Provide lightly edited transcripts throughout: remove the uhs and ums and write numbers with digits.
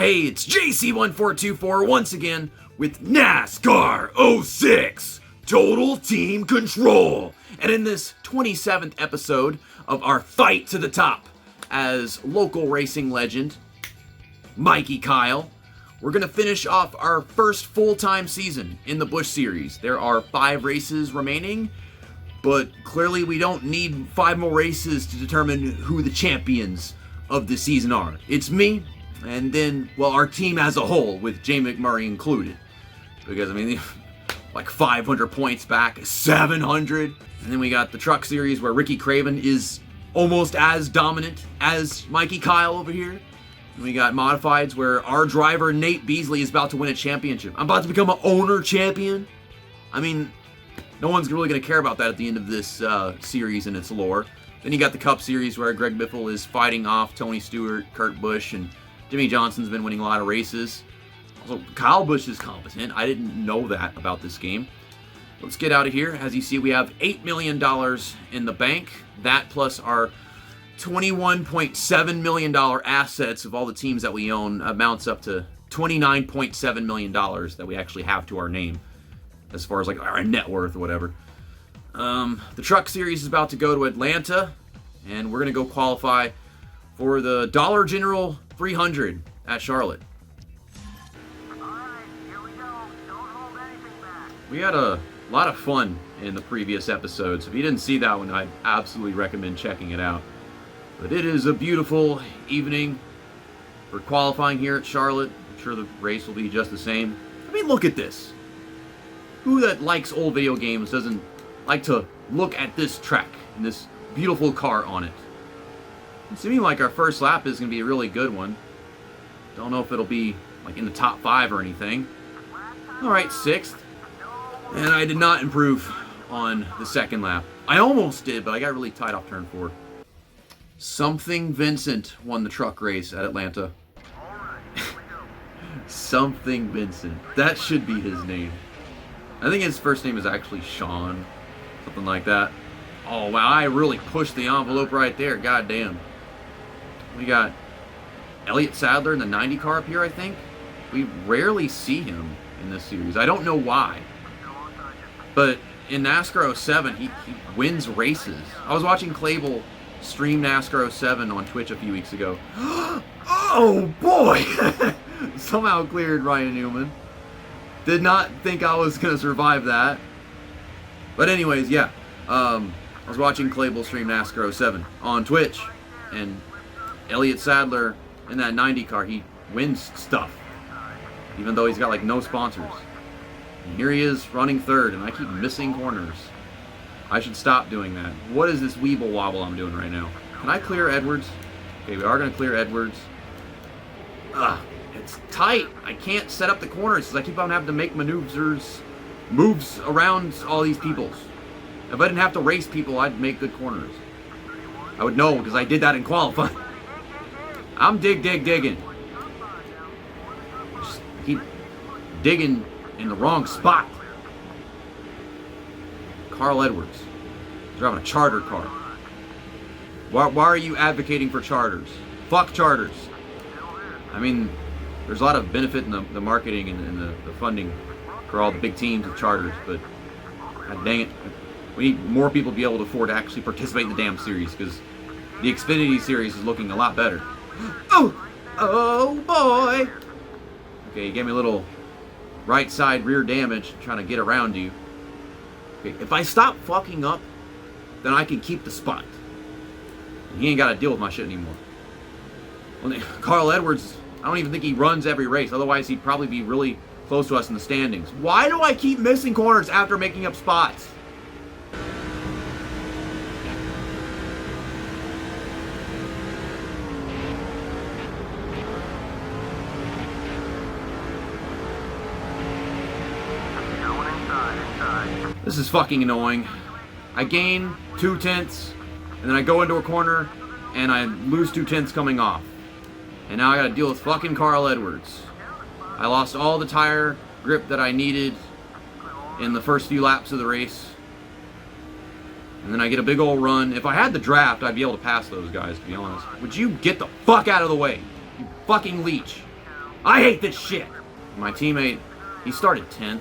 Hey, it's JC1424 once again with NASCAR 06 Total Team Control. And in this 27th episode of our fight to the top as local racing legend, Mikey Kile, we're going to finish off our first full-time season in the Busch Series. There are 5 races remaining, but clearly we don't need 5 more races to determine who the champions of the season are. It's me, and then, well, our team as a whole, with Jamie McMurray included. Because, I mean, like 500 points back, 700. And then we got the Truck Series where Ricky Craven is almost as dominant as Mikey Kile over here. And we got Modifieds where our driver Nate Beasley is about to win a championship. I'm about to become an owner champion. I mean, no one's really going to care about that at the end of this series and its lore. Then you got the Cup Series where Greg Biffle is fighting off Tony Stewart, Kurt Busch, and Jimmy Johnson's been winning a lot of races. Also, Kyle Busch is competent. I didn't know that about this game. Let's get out of here. As you see, we have $8 million in the bank. That plus our $21.7 million assets of all the teams that we own amounts up to $29.7 million that we actually have to our name, as far as like our net worth or whatever. The Truck Series is about to go to Atlanta, and we're going to go qualify for the Dollar General 300 at Charlotte. Alright, here we go. Don't hold anything back. We had a lot of fun in the previous episode, so if you didn't see that one, I'd absolutely recommend checking it out. But it is a beautiful evening for qualifying here at Charlotte. I'm sure the race will be just the same. I mean, look at this. Who that likes old video games doesn't like to look at this track and this beautiful car on it? It's seeming like our first lap is going to be a really good one. Don't know if it'll be like in the top 5 or anything. Alright, 6th. And I did not improve on the second lap. I almost did, but I got really tight off turn 4. Something Vincent won the truck race at Atlanta. Something Vincent. That should be his name. I think his first name is actually Sean. Something like that. Oh, wow, I really pushed the envelope right there. God damn. We got Elliott Sadler in the 90 car up here, I think. We rarely see him in this series. I don't know why. But in NASCAR 07, he wins races. I was watching Clable stream NASCAR 07 on Twitch a few weeks ago. Oh, boy! Somehow cleared Ryan Newman. Did not think I was going to survive that. But anyways, yeah. I was watching Clable stream NASCAR 07 on Twitch. And Elliott Sadler in that 90 car, he wins stuff. Even though he's got like no sponsors. And here he is running 3rd, and I keep missing corners. I should stop doing that. What is this weeble wobble I'm doing right now? Can I clear Edwards? Okay, we are going to clear Edwards. Ugh, it's tight. I can't set up the corners because I keep on having to make moves around all these peoples. If I didn't have to race people, I'd make good corners. I would know because I did that in qualifying. I'm digging. Just keep digging in the wrong spot. Carl Edwards, driving a charter car. Why are you advocating for charters? Fuck charters. I mean, there's a lot of benefit in the marketing and the funding for all the big teams of charters, but god dang it, we need more people to be able to afford to actually participate in the damn series, because the Xfinity series is looking a lot better. Oh boy! Okay, you gave me a little right side rear damage trying to get around you. Okay, if I stop fucking up, then I can keep the spot. He ain't got to deal with my shit anymore. Well, Carl Edwards, I don't even think he runs every race. Otherwise, he'd probably be really close to us in the standings. Why do I keep missing corners after making up spots? This is fucking annoying. I gain 2/10, and then I go into a corner, and I lose 2/10 coming off. And now I gotta deal with fucking Carl Edwards. I lost all the tire grip that I needed in the first few laps of the race. And then I get a big old run. If I had the draft, I'd be able to pass those guys, to be honest. Would you get the fuck out of the way, you fucking leech? I hate this shit! My teammate, he started 10th.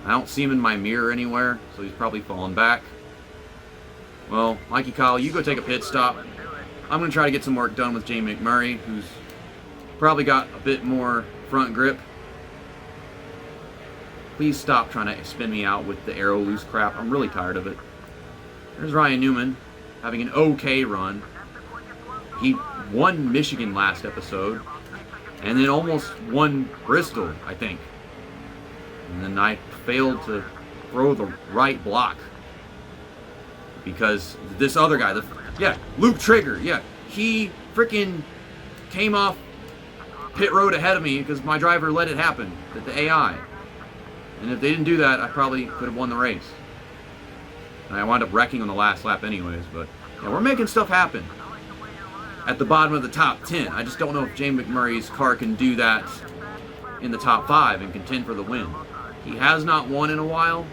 I don't see him in my mirror anywhere, so he's probably falling back. Well, Mikey Kile, you go take a pit stop. I'm going to try to get some work done with Jamie McMurray, who's probably got a bit more front grip. Please stop trying to spin me out with the arrow loose crap. I'm really tired of it. There's Ryan Newman having an okay run. He won Michigan last episode, and then almost won Bristol, I think. And then I failed to throw the right block because this other guy, Luke Trigger, he freaking came off pit road ahead of me because my driver let it happen, the AI. And if they didn't do that, I probably could have won the race. And I wound up wrecking on the last lap anyways, but yeah, we're making stuff happen at the bottom of the top 10. I just don't know if Jamie McMurray's car can do that in the top 5 and contend for the win. He has not won in a while,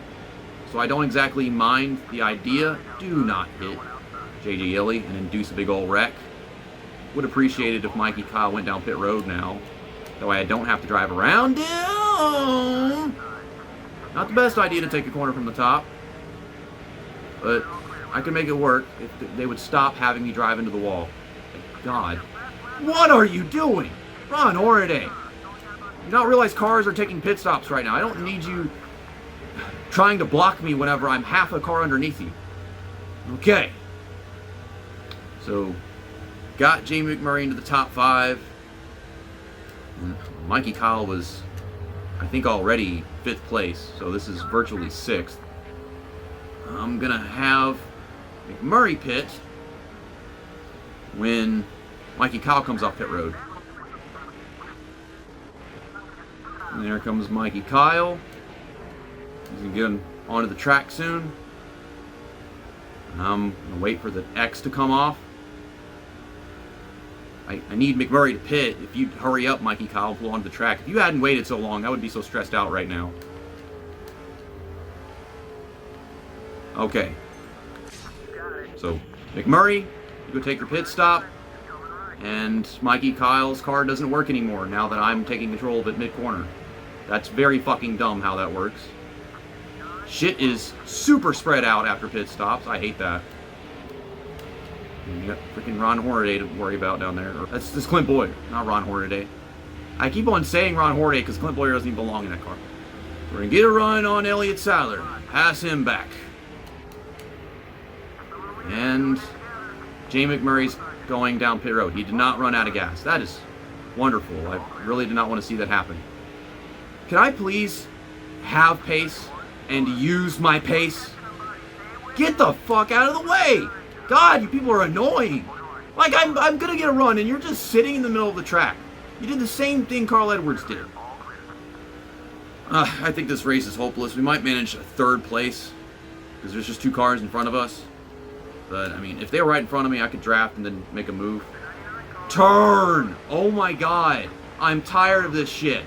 so I don't exactly mind the idea. Do not hit JJ Yelly and induce a big old wreck. Would appreciate it if Mikey Kile went down pit road now. That way I don't have to drive around him. Not the best idea to take a corner from the top, but I could make it work if they would stop having me drive into the wall. Thank God. What are you doing? Ron Hornaday. You not realize cars are taking pit stops right now. I don't need you trying to block me whenever I'm half a car underneath you. Okay. So, got Jamie McMurray into the top 5. And Mikey Kile was, I think, already 5th place. So this is virtually 6th. I'm going to have McMurray pit when Mikey Kile comes off pit road. And there comes Mikey Kile. He's going to get onto the track soon. I'm going to wait for the X to come off. I need McMurray to pit. If you'd hurry up, Mikey Kile, pull onto the track. If you hadn't waited so long, I would be so stressed out right now. Okay. So, McMurray, you go take your pit stop. And Mikey Kile's car doesn't work anymore now that I'm taking control of it mid-corner. That's very fucking dumb how that works. Shit is super spread out after pit stops. I hate that. And you got freaking Ron Hornaday to worry about down there. That's Clint Boyer, not Ron Hornaday. I keep on saying Ron Hornaday because Clint Boyer doesn't even belong in that car. We're going to get a run on Elliott Sadler. Pass him back. And Jamie McMurray's going down pit road. He did not run out of gas. That is wonderful. I really did not want to see that happen. Can I please have pace and use my pace? Get the fuck out of the way! God, you people are annoying. Like, I'm gonna get a run and you're just sitting in the middle of the track. You did the same thing Carl Edwards did. I think this race is hopeless. We might manage a 3rd place because there's just 2 cars in front of us. But, I mean, if they were right in front of me, I could draft and then make a move. Turn! Oh my God. I'm tired of this shit.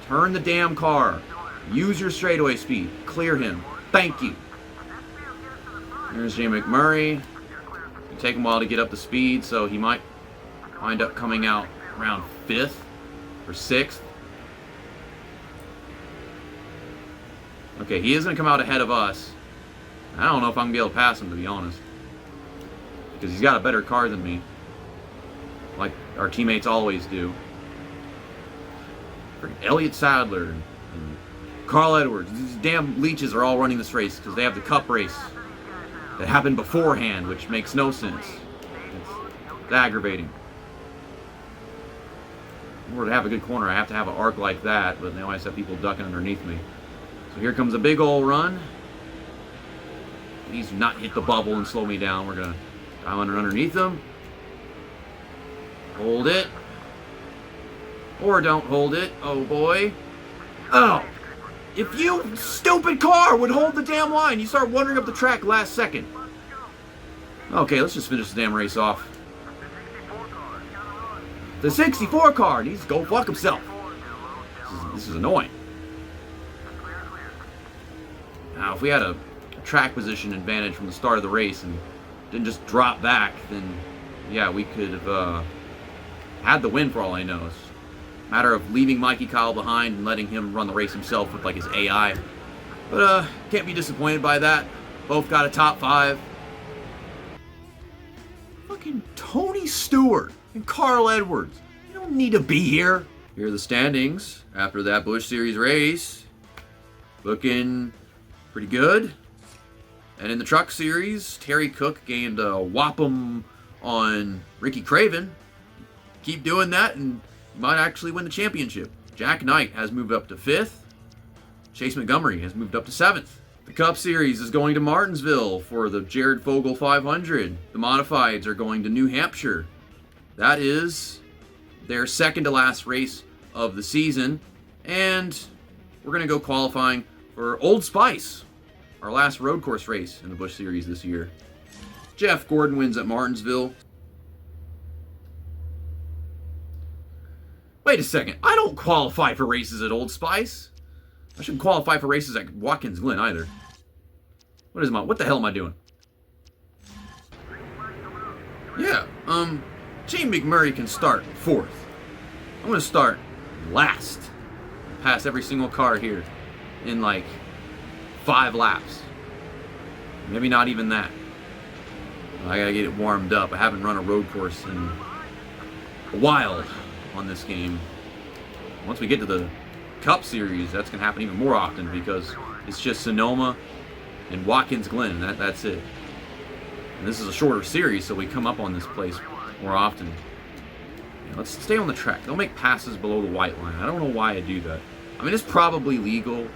Turn the damn car. Use your straightaway speed. Clear him. Thank you. There's Jamie McMurray. It'll take him a while to get up to speed, so he might wind up coming out around 5th or 6th. Okay, he is going to come out ahead of us. I don't know if I'm going to be able to pass him, to be honest. Because he's got a better car than me. Like our teammates always do. Elliott Sadler and Carl Edwards. These damn leeches are all running this race because they have the cup race that happened beforehand, which makes no sense. It's aggravating. In order to have a good corner, I have to have an arc like that, but they always have people ducking underneath me. So here comes a big old run. Please do not hit the bubble and slow me down. We're going to dive underneath them. Hold it. Or don't hold it. Oh boy. Oh! If you stupid car would hold the damn line, you start wandering up the track last second. Okay, let's just finish the damn race off. The 64 car needs to go fuck himself. This is annoying. Now, if we had a track position advantage from the start of the race and didn't just drop back, then yeah, we could have had the win for all I know. It's a matter of leaving Mikey Kile behind and letting him run the race himself with like his AI. But can't be disappointed by that. Both got a top 5. Fucking Tony Stewart and Carl Edwards. You don't need to be here. Here are the standings after that Busch Series race. Looking pretty good. And in the Truck Series, Terry Cook gained a whoppum on Ricky Craven. Keep doing that and you might actually win the championship. Jack Knight has moved up to 5th. Chase Montgomery has moved up to 7th. The Cup Series is going to Martinsville for the Jared Fogle 500. The Modifieds are going to New Hampshire. That is their second to last race of the season. And we're going to go qualifying for Old Spice, our last road course race in the Busch Series this year. Jeff Gordon wins at Martinsville. Wait a second, I don't qualify for races at Old Spice. I shouldn't qualify for races at Watkins Glen either. What the hell am I doing? Yeah, Jamie McMurray can start 4th. I'm gonna start last. Pass every single car here in like 5 laps. Maybe not even that. I gotta get it warmed up. I haven't run a road course in a while on this game. Once we get to the Cup Series, that's gonna happen even more often because it's just Sonoma and Watkins Glen. That's it. And this is a shorter series, so we come up on this place more often. Yeah, let's stay on the track. Don't make passes below the white line. I don't know why I do that. I mean, it's probably legal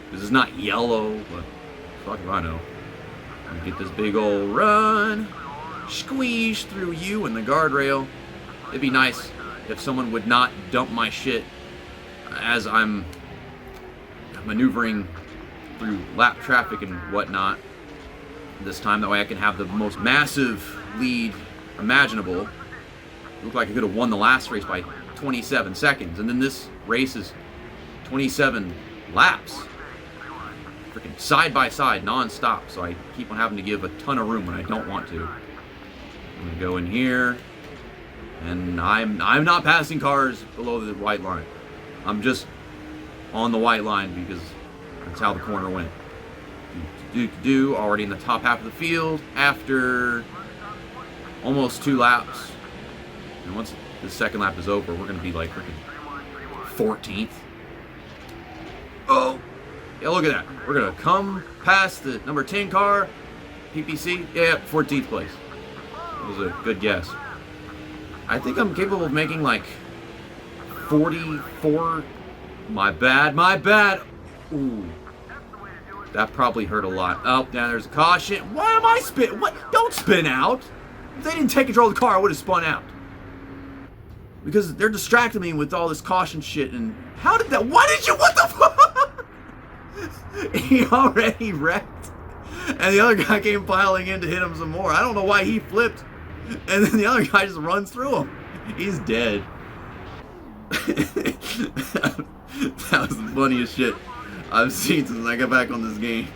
because it's not yellow, but fuck if I know. Get this big old run, squeeze through you and the guardrail. It'd be nice if someone would not dump my shit as I'm maneuvering through lap traffic and whatnot this time. That way I can have the most massive lead imaginable. It looked like I could have won the last race by 27 seconds, and then this race is 27 laps. Freaking side by side, non-stop, so I keep on having to give a ton of room when I don't want to. I'm gonna go in here, and I'm not passing cars below the white line. I'm just on the white line because that's how the corner went. Already in the top half of the field after almost 2 laps. And once the second lap is over, we're gonna be like freaking 14th. Oh! Yeah, look at that. We're gonna come past the number 10 car, PPC. Yeah, 14th place. That was a good guess. I think I'm capable of making like 44. My bad. Ooh. That probably hurt a lot. Oh, now there's a caution. Why am I spin? What? Don't spin out. If they didn't take control of the car, I would have spun out. Because they're distracting me with all this caution shit. And how did that? What the fuck? He already wrecked. And the other guy came piling in to hit him some more. I don't know why he flipped. And then the other guy just runs through him. He's dead. That was the funniest shit I've seen since I got back on this game.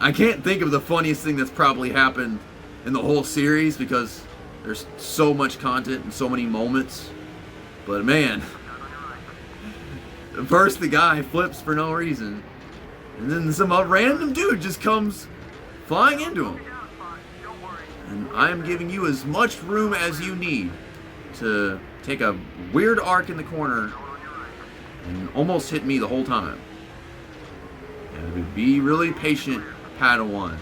I can't think of the funniest thing that's probably happened in the whole series because there's so much content and so many moments. But man, first the guy flips for no reason, and then some random dude just comes flying into him. And I am giving you as much room as you need to take a weird arc in the corner and almost hit me the whole time. And be really patient, Padawan.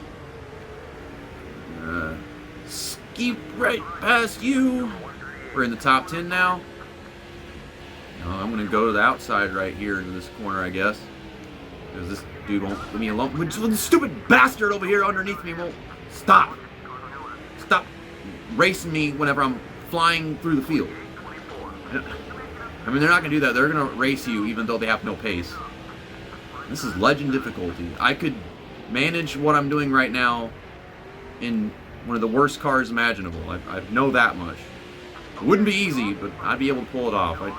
Skeep right past you. We're in the top 10 now. I'm going to go to the outside right here into this corner, I guess. Because this dude won't leave me alone. The stupid bastard over here underneath me won't stop. Stop racing me whenever I'm flying through the field. I mean, they're not going to do that. They're going to race you even though they have no pace. This is legend difficulty. I could manage what I'm doing right now in one of the worst cars imaginable. I know that much. It wouldn't be easy, but I'd be able to pull it off. I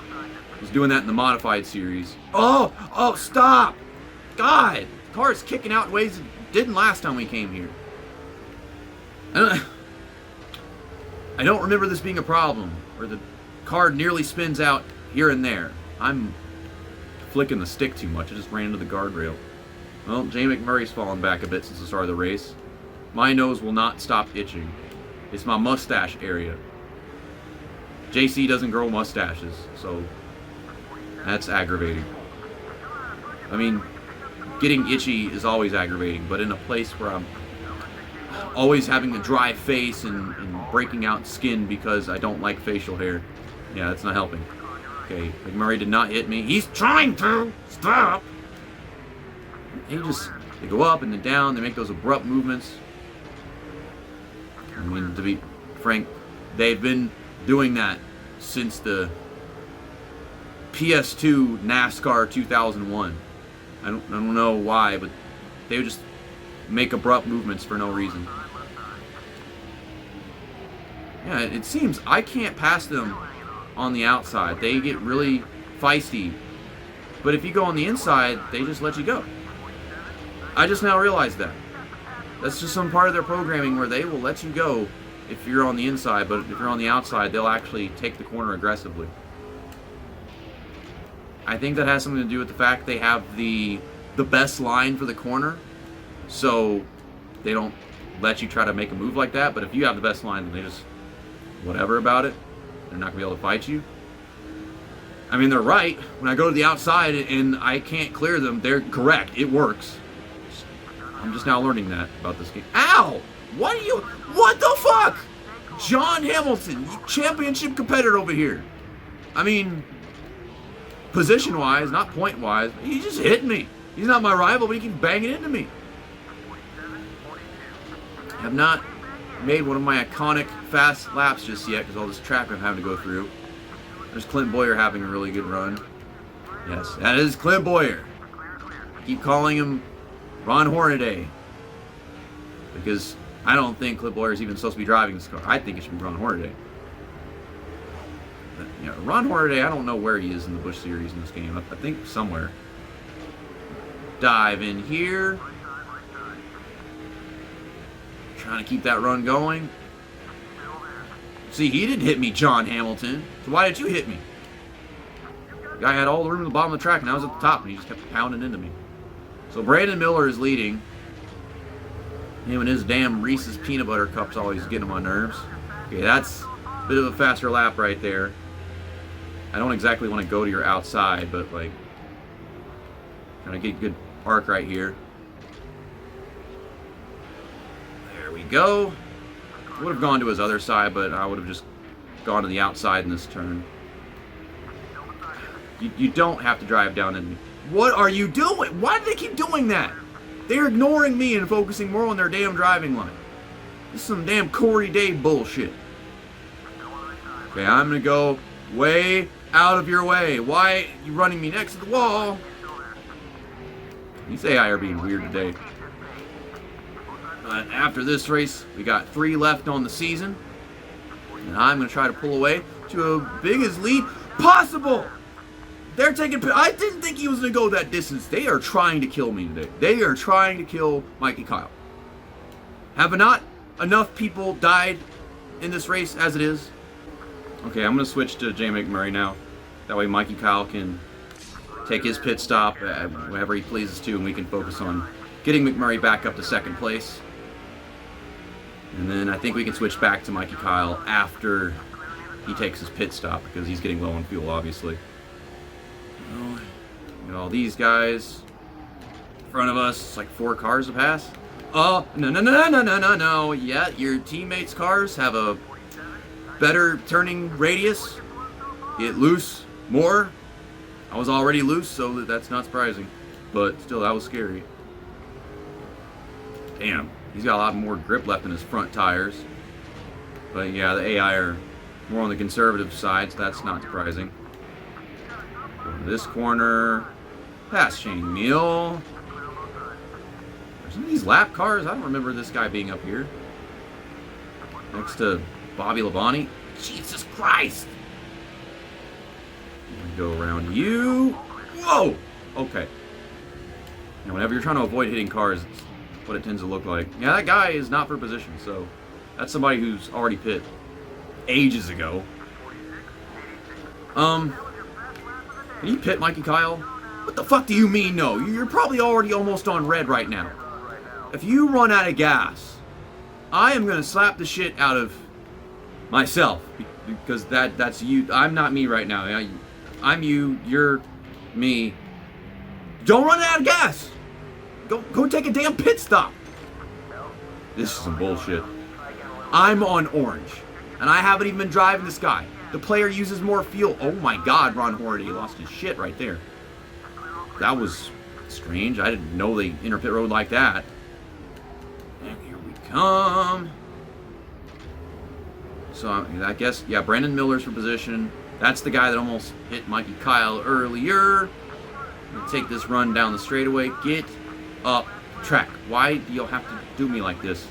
was doing that in the modified series. Oh, stop! God! The car is kicking out in ways it didn't last time we came here. I don't remember this being a problem, or the car nearly spins out here and there. I'm flicking the stick too much. I just ran into the guardrail. Well, Jamie McMurray's fallen back a bit since the start of the race. My nose will not stop itching. It's my mustache area. JC doesn't grow mustaches, so that's aggravating. I mean, getting itchy is always aggravating, but in a place where I'm always having a dry face and breaking out skin because I don't like facial hair, yeah, that's not helping. Okay, McMurray did not hit me. He's trying to! Stop! They go up and then down, they make those abrupt movements. I mean, to be frank, they've been doing that since the PS2 NASCAR 2001. I don't know why, but they would just make abrupt movements for no reason. Yeah, it seems I can't pass them on the outside. They get really feisty. But if you go on the inside, they just let you go. I just now realized that. That's just some part of their programming where they will let you go if you're on the inside, but if you're on the outside, they'll actually take the corner aggressively. I think that has something to do with the fact they have the best line for the corner, so they don't let you try to make a move like that. But if you have the best line, then they just whatever about it. They're not going to be able to fight you. I mean, they're right. When I go to the outside and I can't clear them, they're correct. It works. I'm just now learning that about this game. Ow! What the fuck? John Hamilton, championship competitor over here. I mean, position-wise, not point-wise, he just hit me. He's not my rival, but he keeps banging into me. I have not made one of my iconic fast laps just yet because all this traffic I'm having to go through. There's Clint Boyer having a really good run. Yes, that is Clint Boyer. I keep calling him Ron Hornaday because I don't think Clint Boyer is even supposed to be driving this car. I think it should be Ron Hornaday. But, you know, Ron Hornaday, I don't know where he is in the Busch series in this game. I think somewhere. Dive in here. Trying to keep that run going. See, he didn't hit me, John Hamilton. So why did you hit me? The guy had all the room at the bottom of the track, and I was at the top, and he just kept pounding into me. So Brandon Miller is leading. Him and his damn Reese's peanut butter cups always getting on my nerves. Okay, that's a bit of a faster lap right there. I don't exactly want to go to your outside, but like, trying to get a good arc right here. There we go. Would have gone to his other side, but I would have just gone to the outside in this turn. You don't have to drive down in me. What are you doing? Why do they keep doing that? They're ignoring me and focusing more on their damn driving line. This is some damn Corey Day bullshit. Okay, I'm going to go way out of your way. Why are you running me next to the wall? These AI are being weird today. After this race, we got 3 left on the season. And I'm going to try to pull away to a biggest lead possible. They're taking... I didn't think he was going to go that distance. They are trying to kill me today. They are trying to kill Mikey Kile. Have not enough people died in this race as it is? Okay, I'm going to switch to Jamie McMurray now. That way Mikey Kile can take his pit stop whenever he pleases to, and we can focus on getting McMurray back up to second place. And then I think we can switch back to Mikey Kile after he takes his pit stop because he's getting low on fuel, obviously. Got all these guys in front of us. It's like 4 cars to pass. Oh, no. Yeah, your teammates' cars have a better turning radius. Get loose more. I was already loose, so that's not surprising. But still, that was scary. Damn. He's got a lot more grip left in his front tires. But yeah, the AI are more on the conservative side, so that's not surprising. Go to this corner. Pass Shane Meal. Are some of these lap cars? I don't remember this guy being up here. Next to Bobby Labonte. Jesus Christ! Go around you. Whoa! Okay. And whenever you're trying to avoid hitting cars, it's what it tends to look like. Yeah, that guy is not for position, so that's somebody who's already pit ages ago. Can you pit Mikey Kile? What the fuck do you mean no? You're probably already almost on red right now. If you run out of gas, I am gonna slap the shit out of myself because that's you. I'm not me right now. I'm you. You're me. Don't run out of gas. Go take a damn pit stop. This is some bullshit. I'm on orange, and I haven't even been driving this guy. The player uses more fuel. Oh my God, Ron Horty lost his shit right there. That was strange. I didn't know they enter pit road like that. And here we come. So I guess, yeah, Brandon Miller's for position. That's the guy that almost hit Mikey Kile earlier. Take this run down the straightaway. Get up track. Why do you have to do me like this?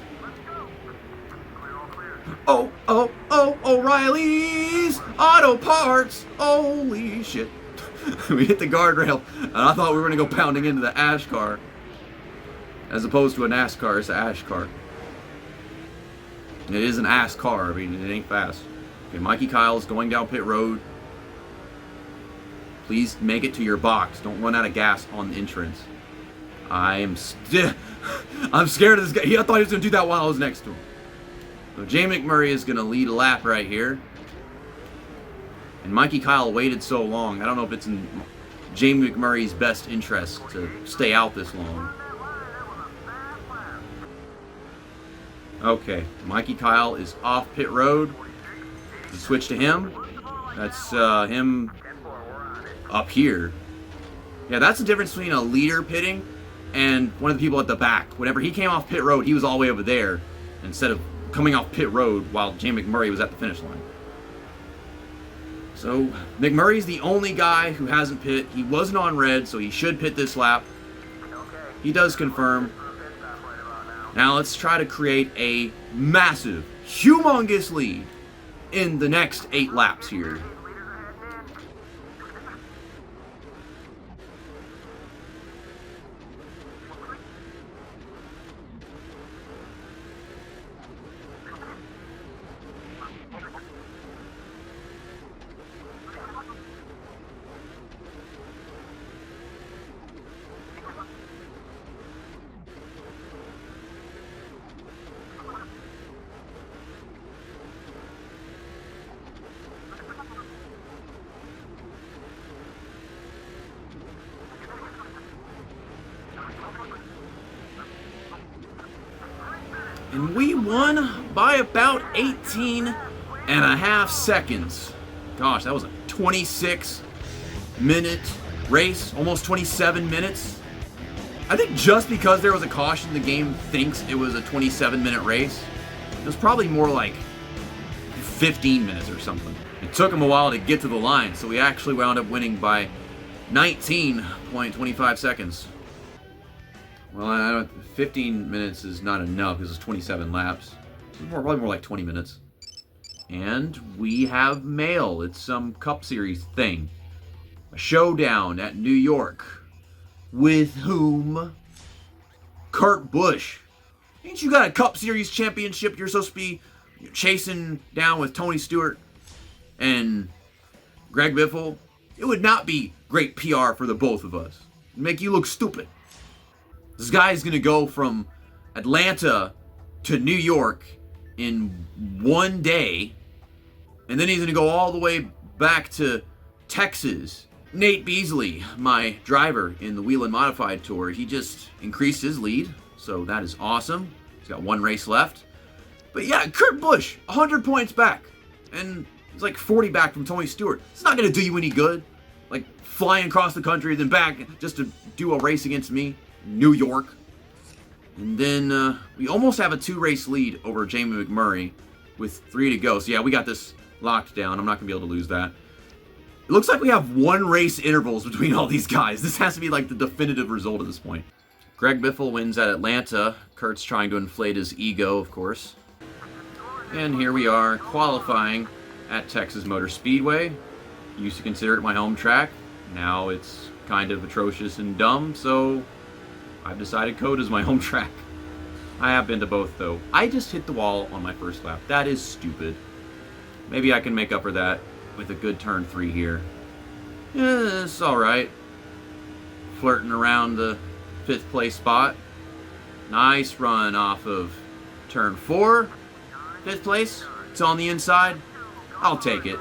Oh, O'Reilly's Auto Parts. Holy shit. We hit the guardrail, and I thought we were going to go pounding into the Ash car. As opposed to a NASCAR, it's an Ash car. It is an ass car. I mean, it ain't fast. Okay, Mikey Kile's going down pit road. Please make it to your box. Don't run out of gas on the entrance. I'm scared of this guy. I thought he was going to do that while I was next to him. So Jamie McMurray is going to lead a lap right here. And Mikey Kile waited so long. I don't know if it's in Jamie McMurray's best interest to stay out this long. Okay, Mikey Kile is off pit road. You switch to him. That's him up here. Yeah, that's the difference between a leader pitting and one of the people at the back. Whenever he came off pit road, he was all the way over there instead of coming off pit road while Jamie McMurray was at the finish line. So McMurray's the only guy who hasn't pit. He wasn't on red, so he should pit this lap. He does confirm. Now let's try to create a massive, humongous lead in the next 8 laps here. And we won by about 18 and a half seconds. Gosh, that was a 26-minute race, almost 27 minutes. I think just because there was a caution, the game thinks it was a 27-minute race. It was probably more like 15 minutes or something. It took him a while to get to the line, so we actually wound up winning by 19.25 seconds. Well, 15 minutes is not enough because it's 27 laps. It's probably more like 20 minutes. And we have mail. It's some Cup Series thing. A showdown at New York. With whom? Kurt Busch. Ain't you got a Cup Series championship you're supposed to be chasing down with Tony Stewart and Greg Biffle? It would not be great PR for the both of us. It'd make you look stupid. This guy's going to go from Atlanta to New York in one day, and then he's going to go all the way back to Texas. Nate Beasley, my driver in the Whelen Modified Tour, he just increased his lead, so that is awesome. He's got 1 race left. But yeah, Kurt Busch, 100 points back, and he's like 40 back from Tony Stewart. It's not going to do you any good, like flying across the country, then back just to do a race against me. New York. And then we almost have a 2-race lead over Jamie McMurray with 3 to go. So yeah, we got this locked down. I'm not going to be able to lose that. It looks like we have 1-race intervals between all these guys. This has to be like the definitive result at this point. Greg Biffle wins at Atlanta. Kurt's trying to inflate his ego, of course. And here we are qualifying at Texas Motor Speedway. Used to consider it my home track. Now it's kind of atrocious and dumb, so I've decided COTA is my home track. I have been to both, though. I just hit the wall on my first lap. That is stupid. Maybe I can make up for that with a good turn 3 here. Yeah, it's alright. Flirting around the 5th place spot. Nice run off of turn 4. 5th place. It's on the inside. I'll take it.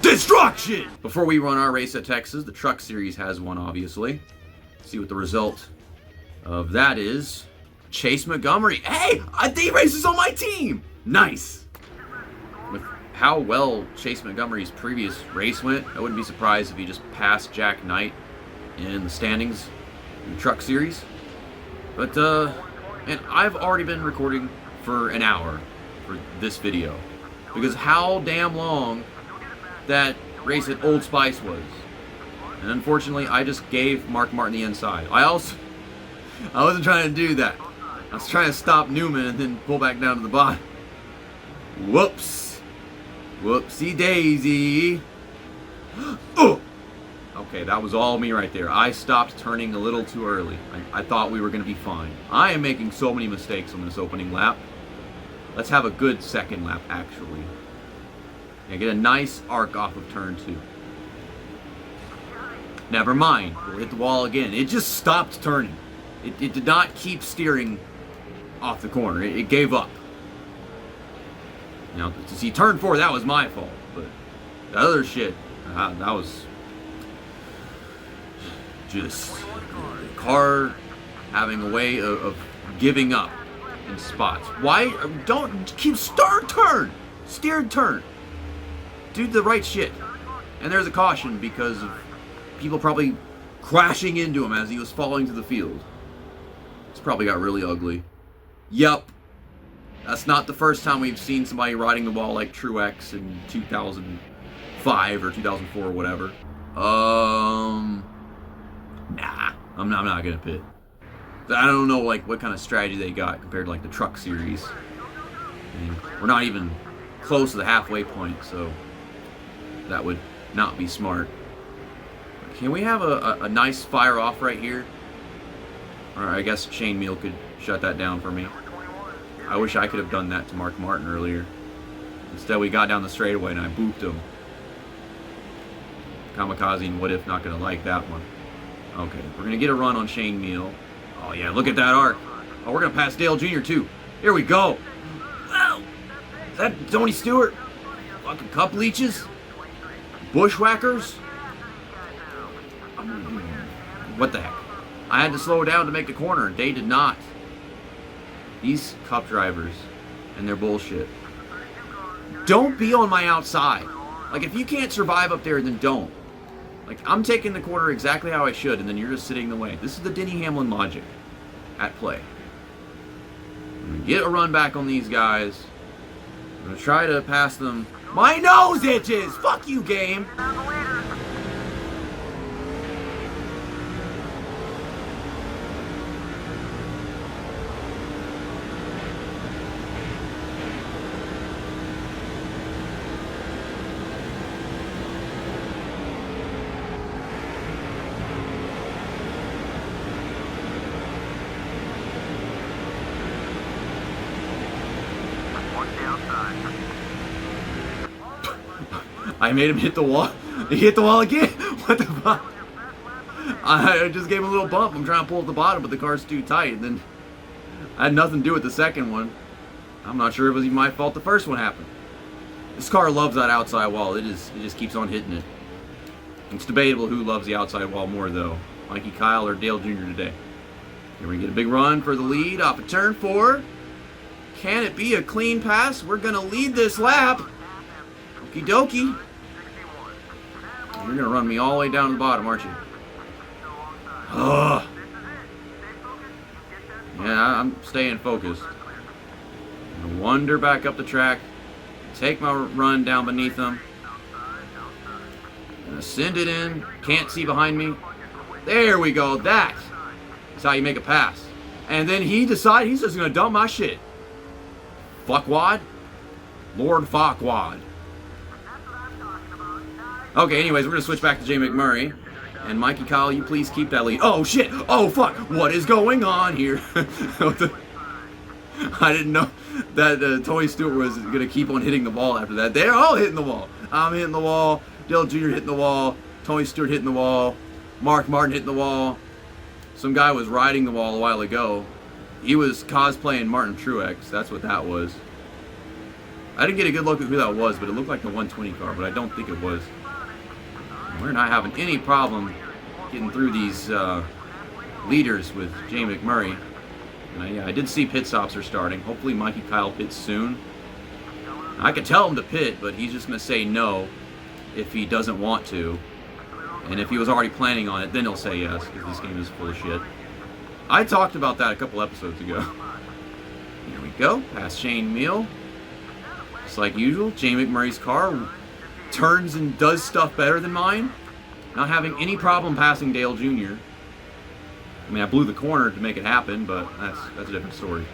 Destruction! Before we run our race at Texas, the Truck Series has one, obviously. Let's see what the result of that is. Chase Montgomery. Hey! D Race is on my team! Nice! With how well Chase Montgomery's previous race went, I wouldn't be surprised if he just passed Jack Knight in the standings in the Truck Series. But, and I've already been recording for an hour for this video. Because how damn long that race at Old Spice was. And unfortunately, I just gave Mark Martin the inside. I wasn't trying to do that. I was trying to stop Newman and then pull back down to the bottom. Whoops. Whoopsie daisy. Oh! Okay, that was all me right there. I stopped turning a little too early. I thought we were going to be fine. I am making so many mistakes on this opening lap. Let's have a good second lap, actually. Yeah, get a nice arc off of turn 2. Never mind. We'll hit the wall again. It just stopped turning. It did not keep steering off the corner. It gave up. Now, to see turn 4, that was my fault. But the other shit, that was just the car having a way of giving up in spots. Why? Don't keep turn. Steered turn. Do the right shit. And there's a caution because of people probably crashing into him as he was falling to the field. It's probably got really ugly. Yep. That's not the first time we've seen somebody riding the wall like Truex in 2005 or 2004 or whatever. Nah. I'm not gonna pit. I don't know like what kind of strategy they got compared to like the Truck Series. I mean, we're not even close to the halfway point, so that would not be smart. Can we have a nice fire off right here? Or I guess Shane Meal could shut that down for me. I wish I could have done that to Mark Martin earlier. Instead, we got down the straightaway and I booped him. Kamikaze and What If not going to like that one. Okay, we're going to get a run on Shane Meal. Oh yeah, look at that arc. Oh, we're going to pass Dale Jr. too. Here we go. Wow. Is that Tony Stewart? Fucking cup leeches? Bushwhackers? What the heck? I had to slow down to make the corner. They did not. These cup drivers and their bullshit. Don't be on my outside. Like, if you can't survive up there, then don't. Like, I'm taking the corner exactly how I should, and then you're just sitting in the way. This is the Denny Hamlin logic at play. I'm going to get a run back on these guys. I'm going to try to pass them. My nose itches! Fuck you, game! I made him hit the wall. He hit the wall again. What the fuck? I just gave him a little bump. I'm trying to pull at the bottom, but the car's too tight. And then I had nothing to do with the second one. I'm not sure it was even my fault the first one happened. This car loves that outside wall. It just keeps on hitting it. It's debatable who loves the outside wall more, though. Mikey Kile or Dale Jr. today. Here we get a big run for the lead off of turn 4. Can it be a clean pass? We're going to lead this lap. Okie dokie. You're going to run me all the way down to the bottom, aren't you? Ugh. Yeah, I'm staying focused. I'm going to wander back up the track. Take my run down beneath them. I'm going to send it in. Can't see behind me. There we go. That is how you make a pass. And then he decided he's just going to dump my shit. Fuckwad? Lord Fuckwad. Okay, anyways, we're going to switch back to Jamie McMurray. And Mikey Kile, you please keep that lead. Oh, shit! Oh, fuck! What is going on here? I didn't know. that Tony Stewart was going to keep on hitting the wall after that. They're all hitting the wall. I'm hitting the wall. Dale Jr. hitting the wall. Tony Stewart hitting the wall. Mark Martin hitting the wall. Some guy was riding the wall a while ago. He was cosplaying Martin Truex. That's what that was. I didn't get a good look at who that was, but it looked like the 120 car, but I don't think it was. We're not having any problem getting through these leaders with Jamie McMurray. And yeah, I did see pit stops are starting. Hopefully Mikey Kile pits soon. I could tell him to pit, but he's just going to say no if he doesn't want to. And if he was already planning on it, then he'll say yes, because this game is full of shit. I talked about that a couple episodes ago. Here we go, past Shane Meal. Just like usual, Jamie McMurray's car turns and does stuff better than mine. Not having any problem passing Dale Jr. I mean, I blew the corner to make it happen, but that's a different story.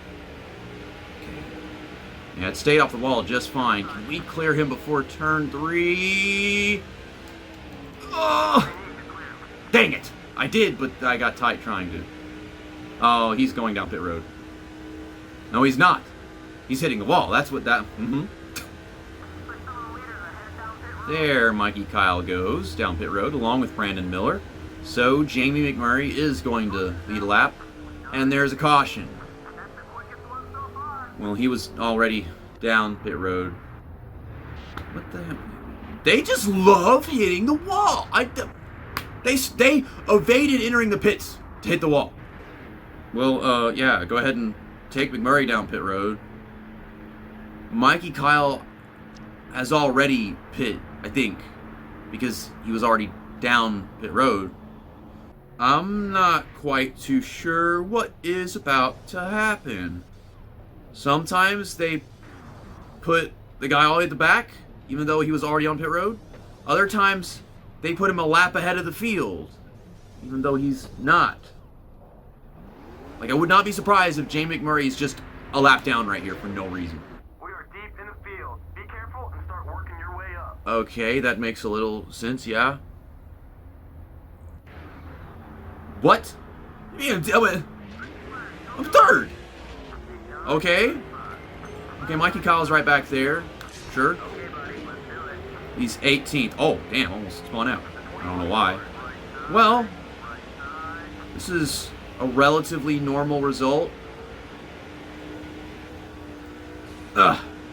Okay. Yeah, it stayed off the wall just fine. Can we clear him before turn 3? Oh! Dang it! I did, but I got tight trying to. Oh, he's going down pit road. No, he's not. He's hitting the wall. That's what that... There Mikey Kile goes down pit road along with Brandon Miller. So Jamie McMurray is going to lead a lap. And there's a caution. Well, he was already down pit road. What the hell? They just love hitting the wall. They evaded entering the pits to hit the wall. Well, yeah, go ahead and take McMurray down pit road. Mikey Kile has already pit, I think, because he was already down pit road. I'm not quite too sure what is about to happen. Sometimes they put the guy all the way at the back, even though he was already on pit road. Other times, they put him a lap ahead of the field, even though he's not. Like, I would not be surprised if Jamie McMurray is just a lap down right here for no reason. We are deep in the field. Be careful and start working your way up. Okay, that makes a little sense, yeah. What? I'm third! Okay. Okay, Mikey Kyle's right back there. Sure. He's 18th. Oh, damn, almost spun out. I don't know why. Well, this is a relatively normal result.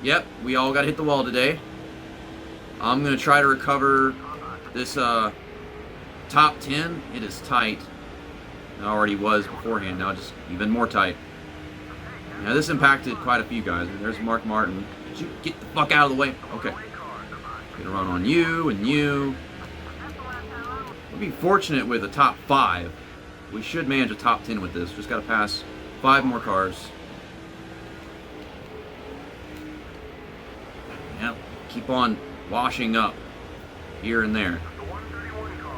Yep, we all got to hit the wall today. I'm going to try to recover this top 10. It is tight. It already was beforehand. Now just even more tight. Now this impacted quite a few guys. There's Mark Martin. Did you get the fuck out of the way? Okay. Gonna run on you and you. We'll be fortunate with a top 5. We should manage a top 10 with this. Just gotta pass 5 more cars. Yep. Keep on washing up here and there.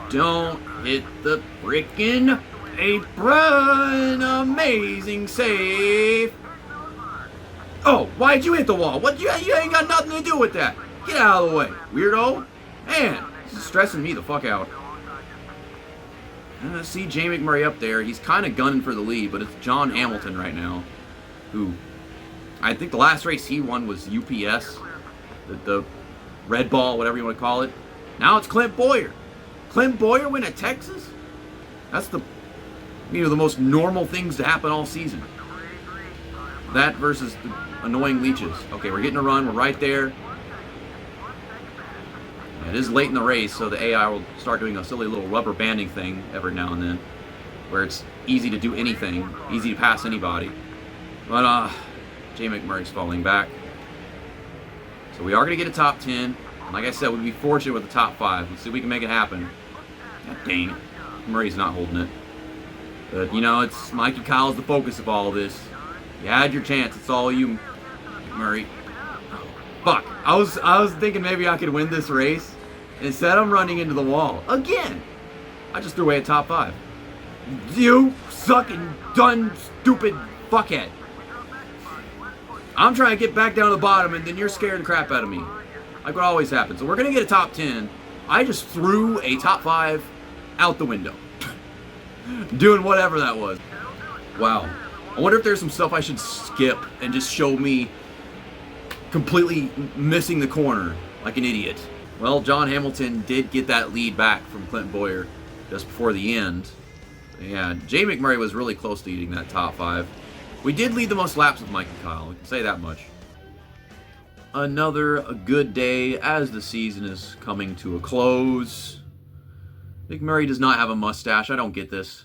Don't hit the frickin' apron. Amazing save. Oh, why'd you hit the wall? What? You ain't got nothing to do with that. Get out of the way, weirdo. Man, this is stressing me the fuck out. See Jamie McMurray up there. He's kind of gunning for the lead, but it's John Hamilton right now, who I think the last race he won was UPS, the Red Ball, whatever you want to call it. Now it's Clint Boyer. Clint Boyer win at Texas? That's the most normal things to happen all season. That versus the annoying leeches. Okay, we're getting a run. We're right there. It is late in the race, so the AI will start doing a silly little rubber banding thing every now and then, where it's easy to do anything, easy to pass anybody. But Jamie McMurray's falling back. So we are going to get a top 10. Like I said, we'd be fortunate with the top 5. Let's see if we can make it happen. God dang it. Murray's not holding it. But, it's Mikey Kyle's the focus of all of this. You had your chance. It's all you, McMurray. Oh, fuck. I was thinking maybe I could win this race. Instead, I'm running into the wall. Again. I just threw away a top 5. You sucking, done, stupid fuckhead. I'm trying to get back down to the bottom, and then you're scaring the crap out of me. Like what always happens. So we're going to get a top 10. I just threw a top 5 out the window. Doing whatever that was. Wow. I wonder if there's some stuff I should skip and just show me completely missing the corner like an idiot. Well, John Hamilton did get that lead back from Clint Boyer just before the end. Yeah, Jamie McMurray was really close to eating that top 5. We did lead the most laps with Mikey Kile, we can say that much. Another good day as the season is coming to a close. McMurray does not have a mustache, I don't get this.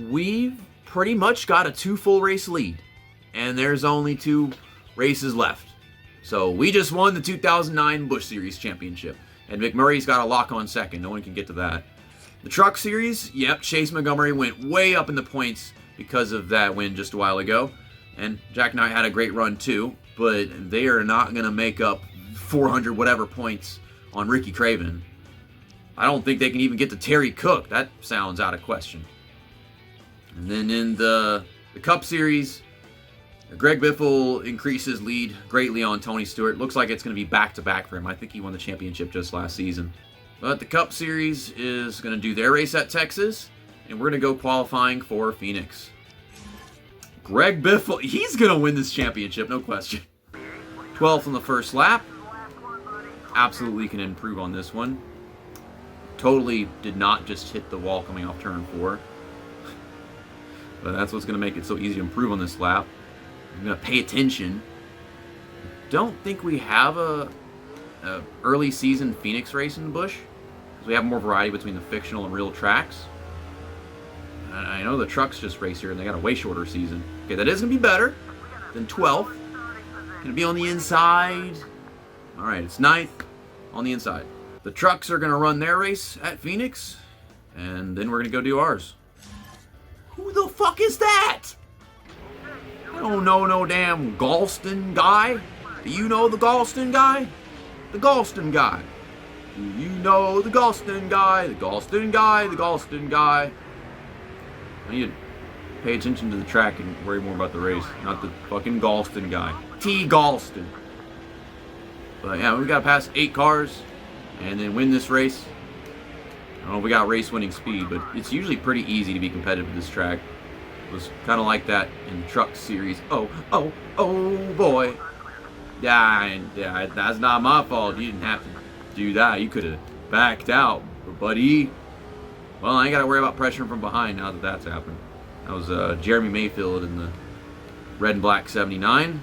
We've pretty much got a 2 full race lead, and there's only 2 races left. So we just won the 2009 Busch Series Championship, and McMurray's got a lock on second, no one can get to that. The Truck Series, yep, Chase Montgomery went way up in the points because of that win just a while ago. And Jack Knight had a great run too, but they are not going to make up 400 whatever points on Ricky Craven. I don't think they can even get to Terry Cook. That sounds out of question. And then in the Cup Series, Greg Biffle increased his lead greatly on Tony Stewart. Looks like it's going to be back-to-back for him. I think he won the championship just last season. But the Cup Series is going to do their race at Texas, and we're going to go qualifying for Phoenix. Greg Biffle, he's going to win this championship, no question. 12th on the first lap. Absolutely can improve on this one. Totally did not just hit the wall coming off turn 4. But that's what's going to make it so easy to improve on this lap. I'm going to pay attention. Don't think we have a early season Phoenix race in the Busch. We have more variety between the fictional and real tracks. I know the trucks just race here and they got a way shorter season. Okay, that is going to be better than 12th. Going to be on the inside. Alright, it's 9th on the inside. The trucks are going to run their race at Phoenix, and then we're going to go do ours. Who the fuck is that? I don't know no damn Galston guy. Do you know the Galston guy? The Galston guy. Do you know the Galston guy? The Galston guy, the Galston guy. I need to pay attention to the track and worry more about the race, not the fucking Galston guy. T. Galston. But yeah, we got to pass 8 cars and then win this race. I don't know if we got race winning speed, but it's usually pretty easy to be competitive with this track. It was kind of like that in the Truck Series. Oh boy. Yeah, that's not my fault. You didn't have to do that. You could have backed out, buddy. Well, I ain't got to worry about pressure from behind now that that's happened. That was Jeremy Mayfield in the red and black 79.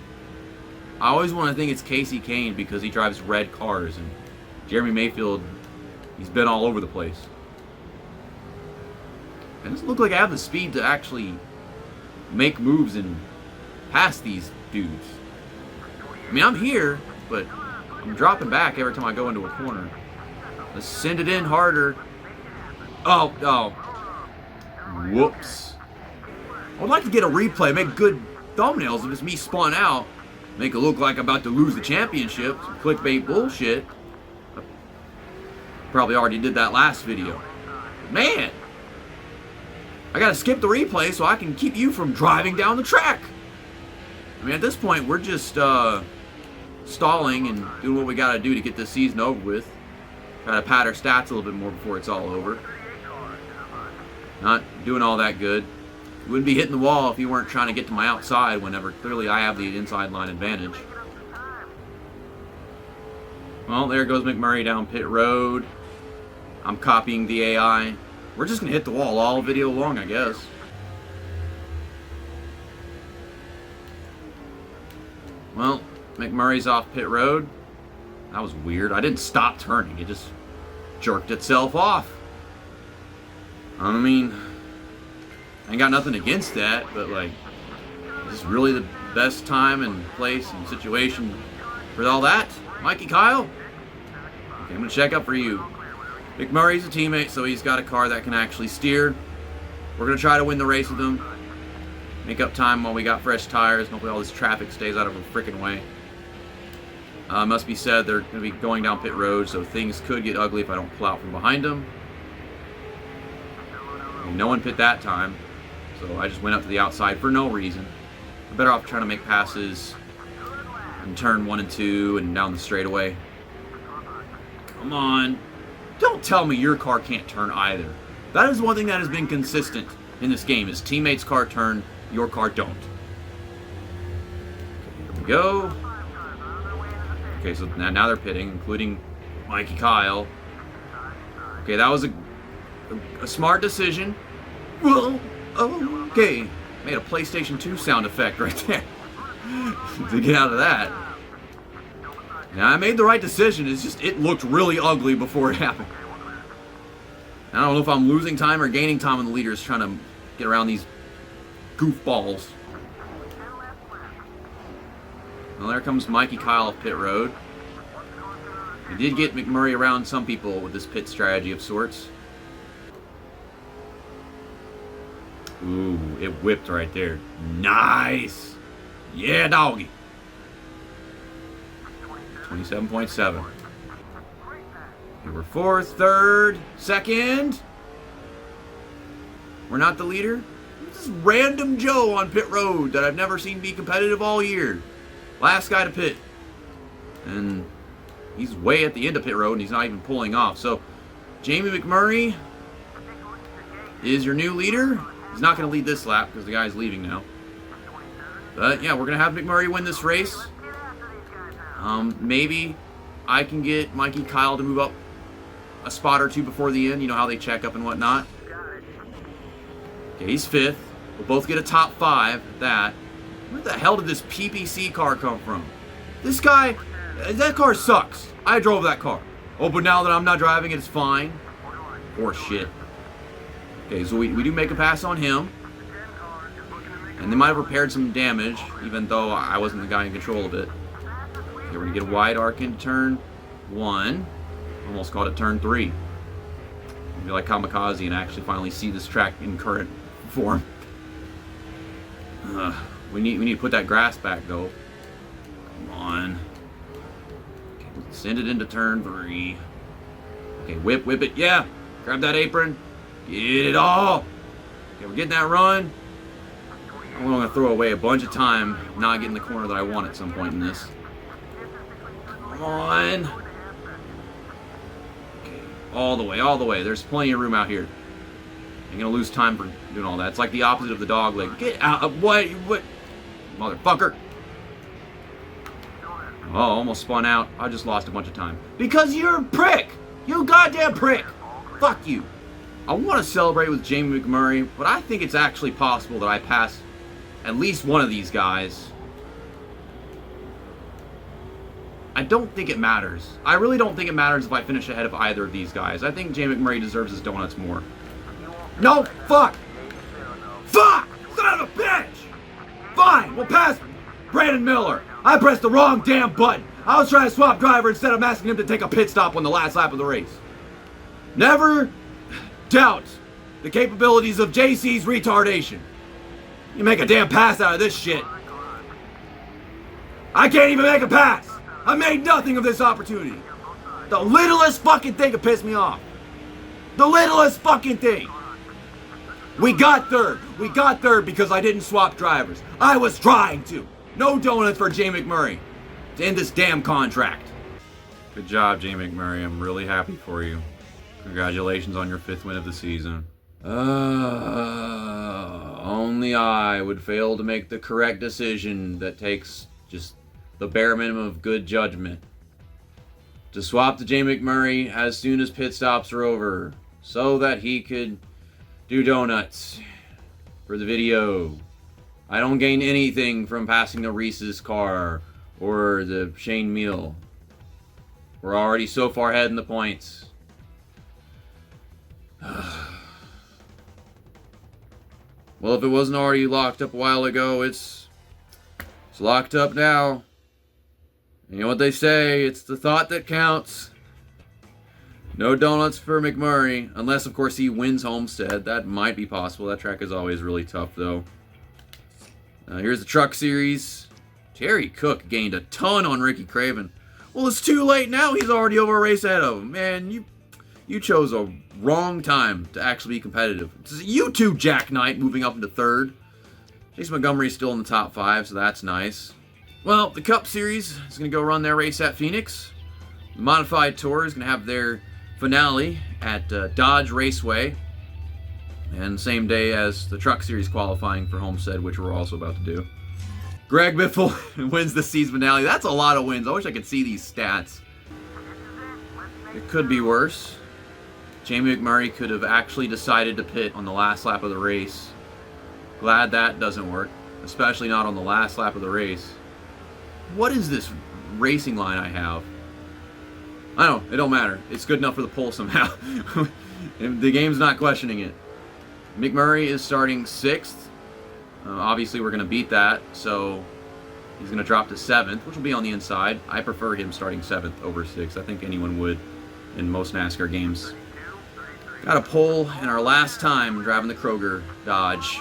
I always want to think it's Casey Kane because he drives red cars, and Jeremy Mayfield, he's been all over the place. It doesn't look like I have the speed to actually make moves and pass these dudes. I mean, I'm here, but I'm dropping back every time I go into a corner. Let's send it in harder. Oh. Whoops. I would like to get a replay, make good thumbnails of just me spun out. Make it look like I'm about to lose the championship. Some clickbait bullshit. I probably already did that last video. But man! I gotta skip the replay so I can keep you from driving down the track. I mean, at this point, we're just stalling and doing what we gotta do to get this season over with. Try to pad our stats a little bit more before it's all over. Not doing all that good. You wouldn't be hitting the wall if you weren't trying to get to my outside whenever clearly I have the inside line advantage. Well, there goes McMurray down pit road. I'm copying the AI. We're just going to hit the wall all video long, I guess. Well, McMurray's off pit road. That was weird. I didn't stop turning. It just jerked itself off. I mean, I ain't got nothing against that, but like, is this really the best time and place and situation for all that? Mikey Kile? Okay, I'm going to check up for you. McMurray's a teammate, so he's got a car that can actually steer. We're going to try to win the race with him. Make up time while we got fresh tires. Hopefully all this traffic stays out of our freaking way. Must be said, they're going to be going down pit road, so things could get ugly if I don't pull out from behind them. No one pit that time, so I just went up to the outside for no reason. I'm better off trying to make passes in turn 1 and 2 and down the straightaway. Come on. Don't tell me your car can't turn either. That is one thing that has been consistent in this game, is teammates' car turn, your car don't. Okay, here we go. Okay, so now they're pitting, including Mikey Kile. Okay, that was a smart decision. Well, okay. Made a PlayStation 2 sound effect right there to get out of that. Now, I made the right decision. It's just, it looked really ugly before it happened. I don't know if I'm losing time or gaining time on the leaders trying to get around these goofballs. Well, there comes Mikey Kile off pit road. He did get McMurray around some people with this pit strategy of sorts. Ooh, it whipped right there. Nice! Yeah, doggy. 27.7. Okay, we're fourth, third, second. We're not the leader. This is random Joe on pit road that I've never seen be competitive all year. Last guy to pit. And he's way at the end of pit road and he's not even pulling off. So, Jamie McMurray is your new leader. He's not going to lead this lap because the guy's leaving now. But yeah, we're going to have McMurray win this race. Maybe I can get Mikey Kile to move up a spot or two before the end. You know how they check up and whatnot. Okay, he's fifth. We'll both get a top 5 at that. Where the hell did this PPC car come from? This guy, that car sucks. I drove that car. Oh, but now that I'm not driving it, it's fine. Horse shit. Okay, so we do make a pass on him. And they might have repaired some damage, even though I wasn't the guy in control of it. Okay, we're going to get a wide arc into turn 1. Almost called it turn 3. Be like Kamikaze and actually finally see this track in current form. We need to put that grass back, though. Come on. Okay, let's send it into turn 3. Okay, whip it. Yeah! Grab that apron. Get it all! Okay, we're getting that run. I'm going to throw away a bunch of time not getting the corner that I want at some point in this. Come on. Okay, all the way. There's plenty of room out here. I'm going to lose time for doing all that. It's like the opposite of the dog leg. Get out. What? Motherfucker. Oh, almost spun out. I just lost a bunch of time. Because you're a prick! You goddamn prick! Fuck you. I want to celebrate with Jamie McMurray, but I think it's actually possible that I pass at least one of these guys. I don't think it matters. I really don't think it matters if I finish ahead of either of these guys. I think Jamie McMurray deserves his donuts more. No! Fuck! Fuck! Son of a bitch! Fine, we'll pass Brandon Miller. I pressed the wrong damn button. I was trying to swap driver instead of asking him to take a pit stop on the last lap of the race. Never doubt the capabilities of JC's retardation. You make a damn pass out of this shit. I can't even make a pass. I made nothing of this opportunity. The littlest fucking thing could piss me off. The littlest fucking thing. We got third. We got third because I didn't swap drivers. I was trying to. No donuts for Jamie McMurray to end this damn contract. Good job, Jamie McMurray. I'm really happy for you. Congratulations on your 5th win of the season. Only I would fail to make the correct decision that takes just the bare minimum of good judgment. To swap to Jamie McMurray as soon as pit stops are over so that he could do donuts for the video. I don't gain anything from passing the Reese's car or the Shane meal. We're already so far ahead in the points. Well, if it wasn't already locked up a while ago, it's locked up now. You know what they say, it's the thought that counts. No donuts for McMurray, unless, of course, he wins Homestead. That might be possible. That track is always really tough, though. Here's the Truck Series. Terry Cook gained a ton on Ricky Craven. Well, it's too late now. He's already over a race ahead of him. Man, you chose a wrong time to actually be competitive. It's you two, Jack Knight, moving up into 3rd. Chase Montgomery's still in the top 5, so that's nice. Well, the Cup Series is going to go run their race at Phoenix. The Modified Tour is going to have their finale at Dodge Raceway. And same day as the Truck Series qualifying for Homestead, which we're also about to do. Greg Biffle wins the season finale. That's a lot of wins. I wish I could see these stats. It could be worse. Jamie McMurray could have actually decided to pit on the last lap of the race. Glad that doesn't work, especially not on the last lap of the race. What is this racing line I have? I don't know. It don't matter. It's good enough for the pole somehow. The game's not questioning it. McMurray is starting 6th. Obviously, we're going to beat that, so he's going to drop to 7th, which will be on the inside. I prefer him starting 7th over 6th. I think anyone would in most NASCAR games. Got a pole in our last time driving the Kroger Dodge.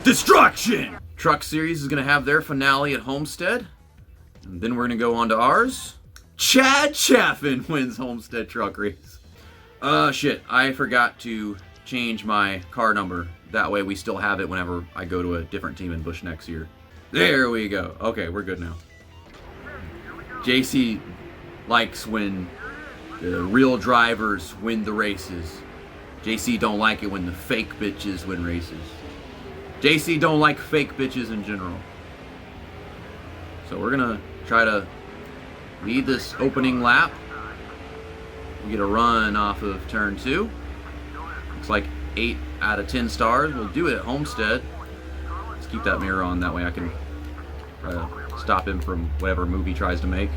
Destruction! Truck Series is going to have their finale at Homestead. And then we're going to go on to ours. Chad Chaffin wins Homestead Truck Race. Shit. I forgot to change my car number. That way we still have it whenever I go to a different team in Busch next year. There we go. Okay, we're good now. JC likes when the real drivers win the races. JC don't like it when the fake bitches win races. JC don't like fake bitches in general. So we're gonna try to lead this opening lap. We get a run off of turn 2. Looks like 8 out of 10 stars. We'll do it at Homestead. Let's keep that mirror on, that way I can stop him from whatever move he tries to make.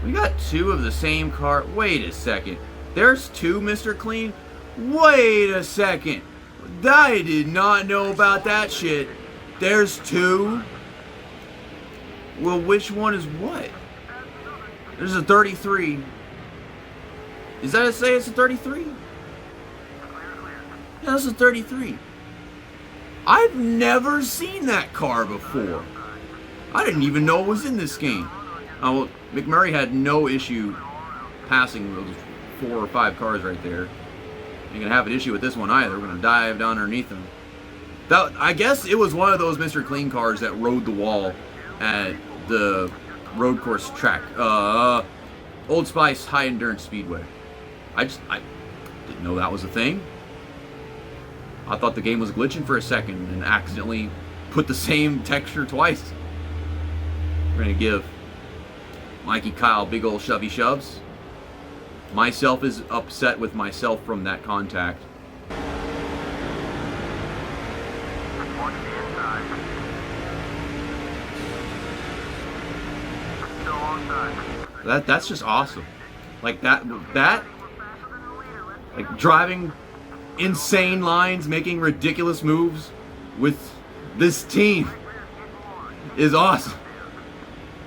We got 2 of the same car. Wait a second. There's 2 Mr. Clean? Wait a second. I did not know about that shit. There's 2? Well, which one is what? There's a 33. Is that say it's a 33? Yeah, that's a 33. I've never seen that car before. I didn't even know it was in this game. Oh, well, McMurray had no issue passing those 4 or 5 cars right there. Ain't gonna have an issue with this one either. We're gonna dive down underneath them. I guess it was one of those Mr. Clean cars that rode the wall at the road course track. Old Spice High Endurance Speedway. I didn't know that was a thing. I thought the game was glitching for a second and accidentally put the same texture twice. We're gonna give Mikey Kile big old shovey shoves. Myself is upset with myself from that contact. That's just awesome. Like that like driving insane lines, making ridiculous moves with this team is awesome.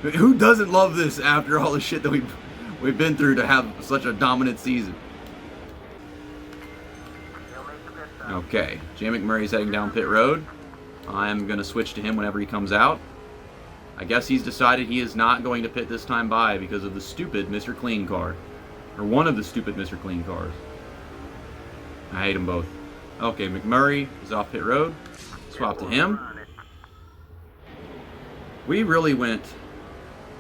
Who doesn't love this after all the shit that we've been through to have such a dominant season? Okay, Jay McMurray's heading down pit road. I'm going to switch to him whenever he comes out. I guess he's decided he is not going to pit this time by because of the stupid Mr. Clean car. Or one of the stupid Mr. Clean cars. I hate them both. Okay, McMurray is off pit road. Swap to him. We really went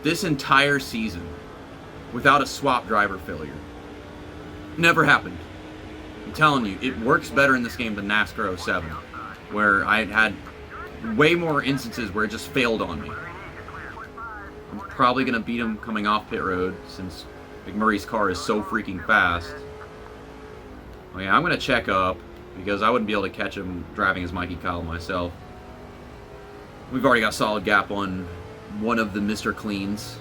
this entire season without a swap driver failure. Never happened. I'm telling you, it works better in this game than NASCAR 07, where I had way more instances where it just failed on me. I'm probably going to beat him coming off pit road since McMurray's car is so freaking fast. Okay, I'm going to check up because I wouldn't be able to catch him driving as Mikey Kile myself. We've already got a solid gap on one of the Mr. Cleans.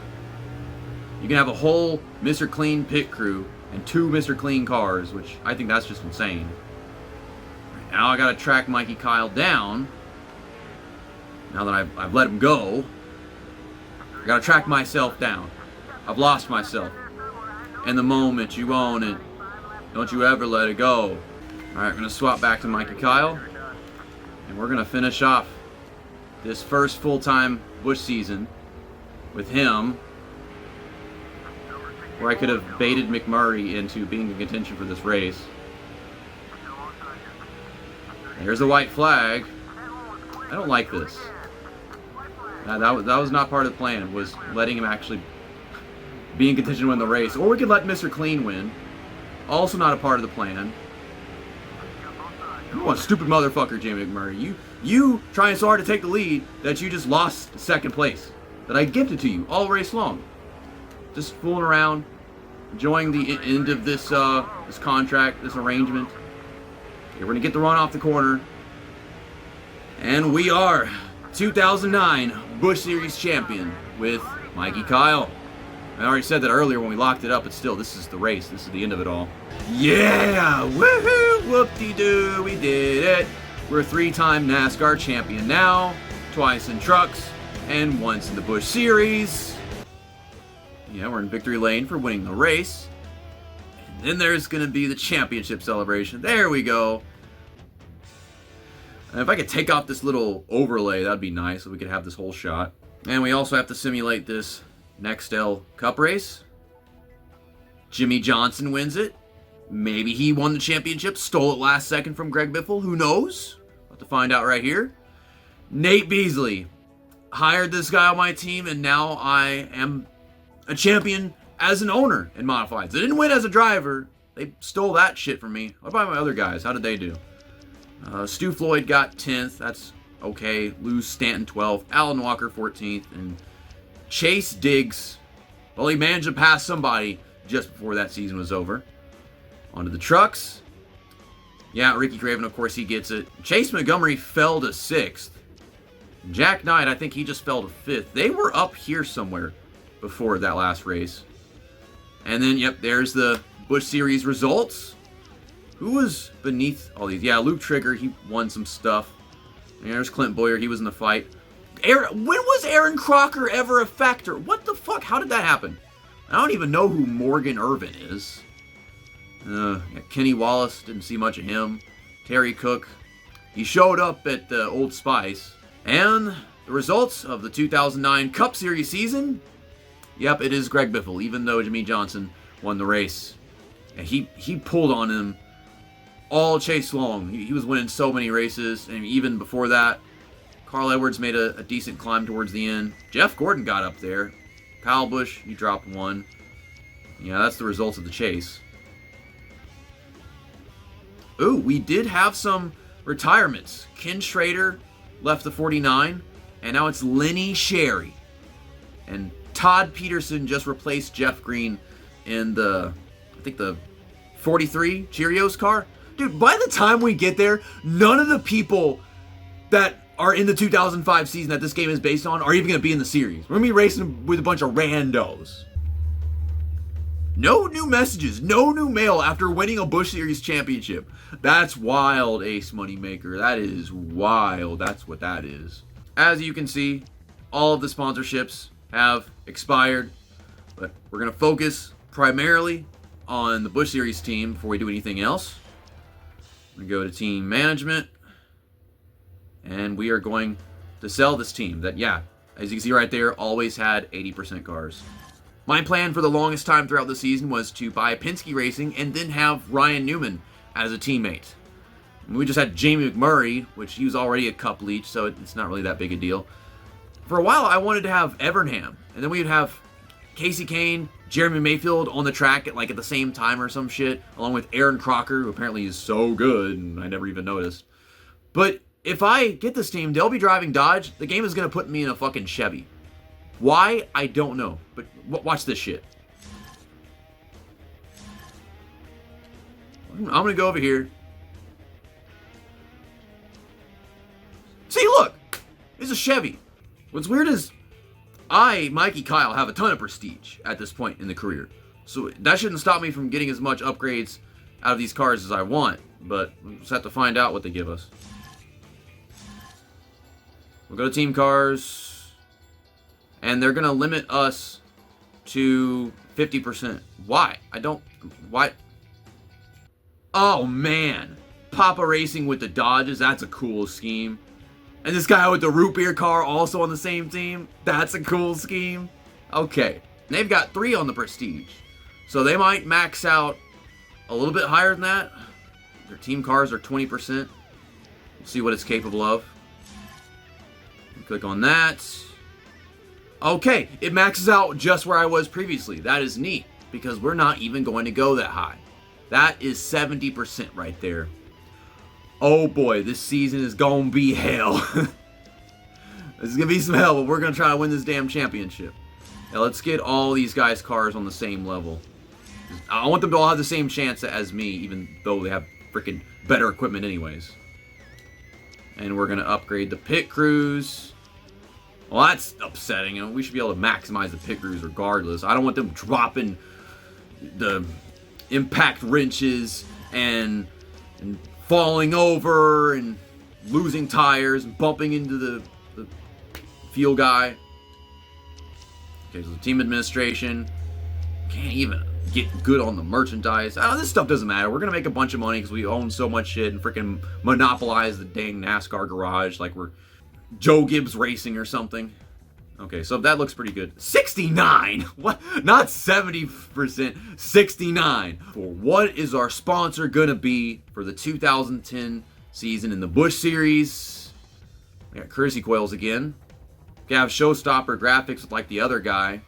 You can have a whole Mr. Clean pit crew and 2 Mr. Clean cars, which I think that's just insane. Now I got to track Mikey Kile down. Now that I've let him go, I got to track myself down. I've lost myself. And the moment you own it, don't you ever let it go. Alright, we're going to swap back to Mikey Kile. And we're going to finish off this first full-time Busch season with him, where I could have baited McMurray into being in contention for this race. There's the white flag. I don't like this. That was not part of the plan, was letting him actually be in contention to win the race. Or we could let Mr. Clean win. Also not a part of the plan. You a stupid motherfucker, Jamie McMurray. You trying so hard to take the lead that you just lost second place. That I gifted to you all race long. Just fooling around, enjoying the end of this this contract, this arrangement. Okay, we're gonna get the run off the corner. And we are 2009 Busch Series champion with Mikey Kile. I already said that earlier when we locked it up, but still, this is the race. This is the end of it all. Yeah! Woohoo! Whoop-de-doo! We did it! We're a 3-time NASCAR champion now, twice in trucks, and once in the Busch Series. Yeah, we're in victory lane for winning the race. And then there's going to be the championship celebration. There we go. And if I could take off this little overlay, that'd be nice, so we could have this whole shot. And we also have to simulate this Nextel Cup race. Jimmy Johnson wins it. Maybe he won the championship, stole it last second from Greg Biffle. Who knows? We'll have to find out right here. Nate Beasley hired this guy on my team, and now I am a champion as an owner in Modifieds. They didn't win as a driver. They stole that shit from me. What about my other guys? How did they do? Stu Floyd got 10th. That's okay. Lou Stanton 12th. Alan Walker 14th. And Chase Diggs, well, he managed to pass somebody just before that season was over. Onto the trucks. Yeah, Ricky Craven, of course, he gets it. Chase Montgomery fell to 6th. Jack Knight, I think he just fell to 5th. They were up here somewhere before that last race. And then, yep, there's the Busch Series results. Who was beneath all these? Yeah, Luke Trigger, he won some stuff. And there's Clint Boyer, he was in the fight. When was Aaron Crocker ever a factor? What the fuck? How did that happen? I don't even know who Morgan Irvin is. Yeah, Kenny Wallace, didn't see much of him. Terry Cook, he showed up at Old Spice. And the results of the 2009 Cup Series season, yep, it is Greg Biffle, even though Jimmy Johnson won the race. And he pulled on him all chase long. He was winning so many races, and even before that, Carl Edwards made a decent climb towards the end. Jeff Gordon got up there. Kyle Busch, he dropped 1. Yeah, that's the results of the chase. Ooh, we did have some retirements. Ken Schrader left the 49, and now it's Lenny Sherry. And Todd Peterson just replaced Jeff Green in the, I think the 43 Cheerios car. Dude, by the time we get there, none of the people that are in the 2005 season that this game is based on are even going to be in the series. We're going to be racing with a bunch of randos. No new messages, no new mail after winning a Busch Series championship. That's wild, Ace Moneymaker. That is wild. That's what that is. As you can see, all of the sponsorships have expired, but we're going to focus primarily on the Busch Series team before we do anything else. We go to team management, and we are going to sell this team that, yeah, as you can see right there, always had 80% cars. My plan for the longest time throughout the season was to buy Penske Racing and then have Ryan Newman as a teammate. We just had Jamie McMurray, which he was already a Cup leech, so it's not really that big a deal. For a while, I wanted to have Evernham, and then we'd have Casey Kane, Jeremy Mayfield on the track at the same time or some shit, along with Aaron Crocker, who apparently is so good, and I never even noticed. But if I get this team, they'll be driving Dodge. The game is going to put me in a fucking Chevy. Why? I don't know. But watch this shit. I'm going to go over here. See, look. It's a Chevy. What's weird is I, Mikey Kile, have a ton of prestige at this point in the career. So that shouldn't stop me from getting as much upgrades out of these cars as I want. But we'll just have to find out what they give us. We'll go to team cars. And they're going to limit us to 50%. Why? Why? Oh, man. Papa Racing with the Dodges. That's a cool scheme. And this guy with the root beer car also on the same team. That's a cool scheme. Okay. They've got 3 on the Prestige. So they might max out a little bit higher than that. Their team cars are 20%. We'll see what it's capable of. Click on that. Okay, it maxes out just where I was previously. That is neat, because we're not even going to go that high. That is 70% right there. Oh boy, this season is gonna be hell. This is gonna be some hell, but we're gonna try to win this damn championship. Now let's get all these guys' cars on the same level. I want them to all have the same chance as me, even though they have freaking better equipment anyways. And we're gonna upgrade the pit crews. Well, that's upsetting. We should be able to maximize the pit crews regardless. I don't want them dropping the impact wrenches and falling over and losing tires and bumping into the fuel guy. Okay, so team administration. Can't even get good on the merchandise. Oh, this stuff doesn't matter. We're going to make a bunch of money because we own so much shit and freaking monopolize the dang NASCAR garage like we're Joe Gibbs Racing or something. Okay, so that looks pretty good. 69! What? Not 70%, 69. For what is our sponsor going to be for the 2010 season in the Busch Series? We got courtesy coils again. We have showstopper graphics like the other guy.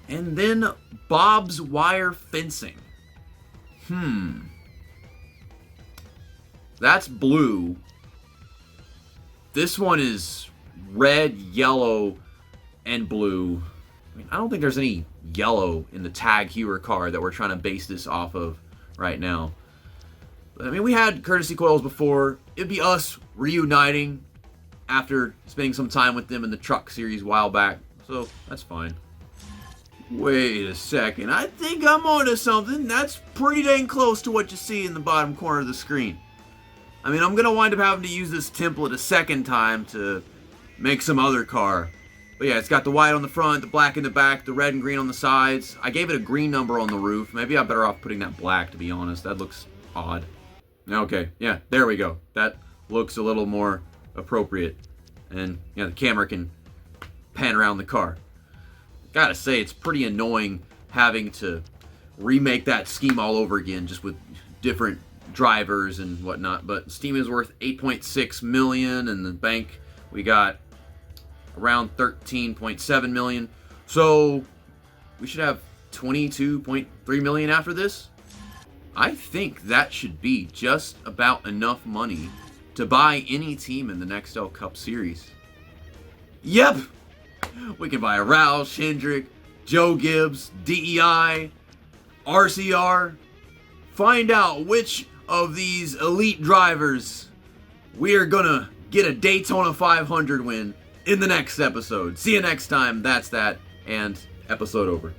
And then Bob's Wire Fencing. That's blue. This one is red, yellow, and blue. I mean, I don't think there's any yellow in the Tag Heuer car that we're trying to base this off of right now. I mean, we had courtesy coils before. It'd be us reuniting after spending some time with them in the truck series a while back. So, that's fine. Wait a second. I think I'm onto something. That's pretty dang close to what you see in the bottom corner of the screen. I mean, I'm going to wind up having to use this template a second time to make some other car. But yeah, it's got the white on the front, the black in the back, the red and green on the sides. I gave it a green number on the roof. Maybe I'm better off putting that black, to be honest. That looks odd. Okay, yeah, there we go. That looks a little more appropriate. And yeah, the camera can pan around the car. Gotta say, it's pretty annoying having to remake that scheme all over again, just with different drivers and whatnot. But Steam is worth $8.6 million, and the bank we got around $13.7 million. So we should have $22.3 million after this. I think that should be just about enough money to buy any team in the Nextel Cup Series. Yep! We can buy a Roush, Hendrick, Joe Gibbs, DEI, RCR. Find out which of these elite drivers we are gonna get a Daytona 500 win in the next episode. See you next time. That's that. And episode over.